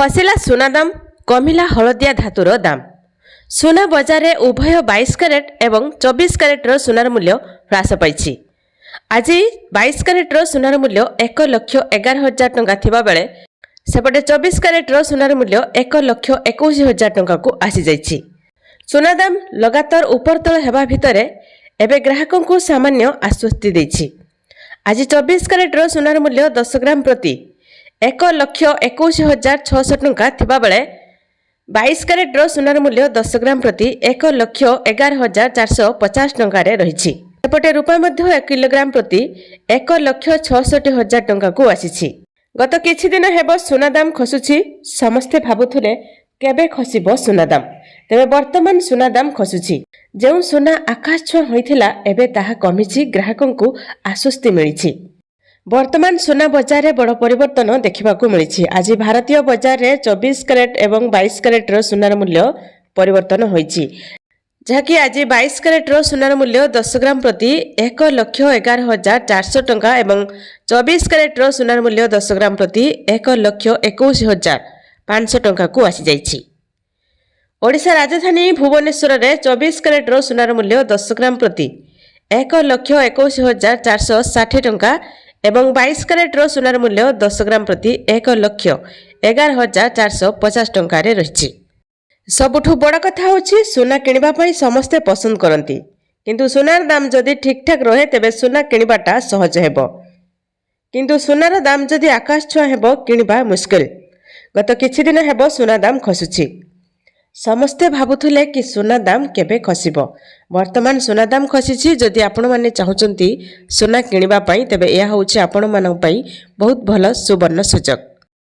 खसिला सुना दाम कमिला हलदिया धातुर दाम। सुना बजार में उभय 22 क्यारेट एवं 24 क्यारेटर सुनार मूल्य ह्रास पाई। आज 22 क्यारेटर सुनार मूल्य 1,11,000 टंका थिबा बेले सेपटे 24 क्यारेटर सुनार मूल्य 1,21,000 टंका को आसी जाइछि। सुना दाम लगातार उपरतल हेबा भितरे एबे ग्राहकों को सामान्य आश्वस्ति देछि। आज 24 क्यारेटर सुनार मूल्य 10 ग्राम प्रति 1,21,600 टंका थिबा बेले 22 क्यारेटर सुनार मूल्य 10 ग्राम प्रति 1,11,450 टंका रही। सेपटे रूपा मध्य 1 किलोग्राम प्रति 1,66,000 टंका को आसी। गत किछि दिन हेब सुना दाम खसुछि। समस्ते भाबुथुले केबे खसिबो सुना दाम, तेबे वर्तमान सुना दाम खसुछि। जेउ सुना आकाश छुआ होइथिला एबे ताहा कमिछि, ग्राहकों को आश्वस्ति मिलिछि। वर्तमान सुना बजार में बड़ परिवर्तन देखा मिली। आज भारतीय बजार में 24 क्यारेट एवं 22 क्यारेटर सुनार मूल्य परिवर्तन होइछि, जहाँकि आज 22 क्यारेटर सुनार मूल्य 10 ग्राम प्रति 1,11,400 टंका एवं 24 क्यारेटर सुनार मूल्य 10 ग्राम प्रति 1,21,500 टंका को आसी जाइछि। ओडिशा राजधानी भुवनेश्वर में 24 क्यारेटर सुनार मूल्य 10 ग्राम प्रति 1,21,460 टंका एवं 22 क्यारेटर सुनार मूल्य 10 ग्राम प्रति 1,11,450 टंका रही। सबुठु बड़ कथा होछि सुना किनिबा पई समस्ते पसंद करती, किंतु सुनार दाम जदि ठीक ठाक रहे तेबे सुना किनिबाटा सहज हेबो, किंतु सुनार दाम जदि आकाश छुआ हेबो किनिबा मुश्किल। गत किछि दिन हेबो सुना दाम खसुछि। समस्ते भाबुथुले कि सुना दाम केबे खसिबो। वर्तमान सुना दाम खसिछि। जदि आपण माने चाहुचंती सुना किनिबा पई तेबे एहा होछि आपण मानक पई बहुत भलो सुवर्ण सुजोग।